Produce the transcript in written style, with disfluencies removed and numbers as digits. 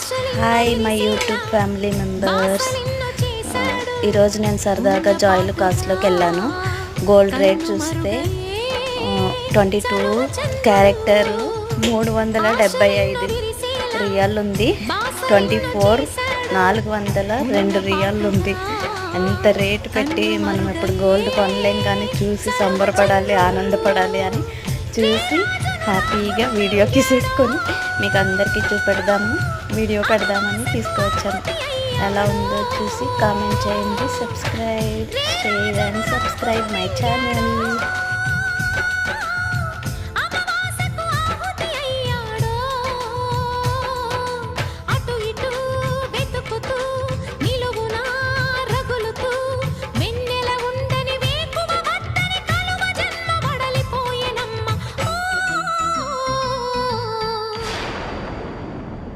Hi my YouTube family members. ఈరోజు నేను సరదాగా జాయిల్ కాస్ట్లోకి వెళ్ళాను. గోల్డ్ రేట్ చూస్తే 22 క్యారెక్టర్ 375 రియాల్ ఉంది. 24 402 రియాల్ ఉంది. ఎంత రేటు పెట్టి మనం ఇప్పుడు గోల్డ్ కొనలేం, కానీ చూసి సంబరపడాలి, ఆనందపడాలి అని చూసి హ్యాపీగా వీడియో తీసుకొని మీకు అందరికీ వీడియో పెడదామని తీసుకువచ్చాను. ఎలా ఉందో చూసి కామెంట్ చేయండి. Subscribe my channel.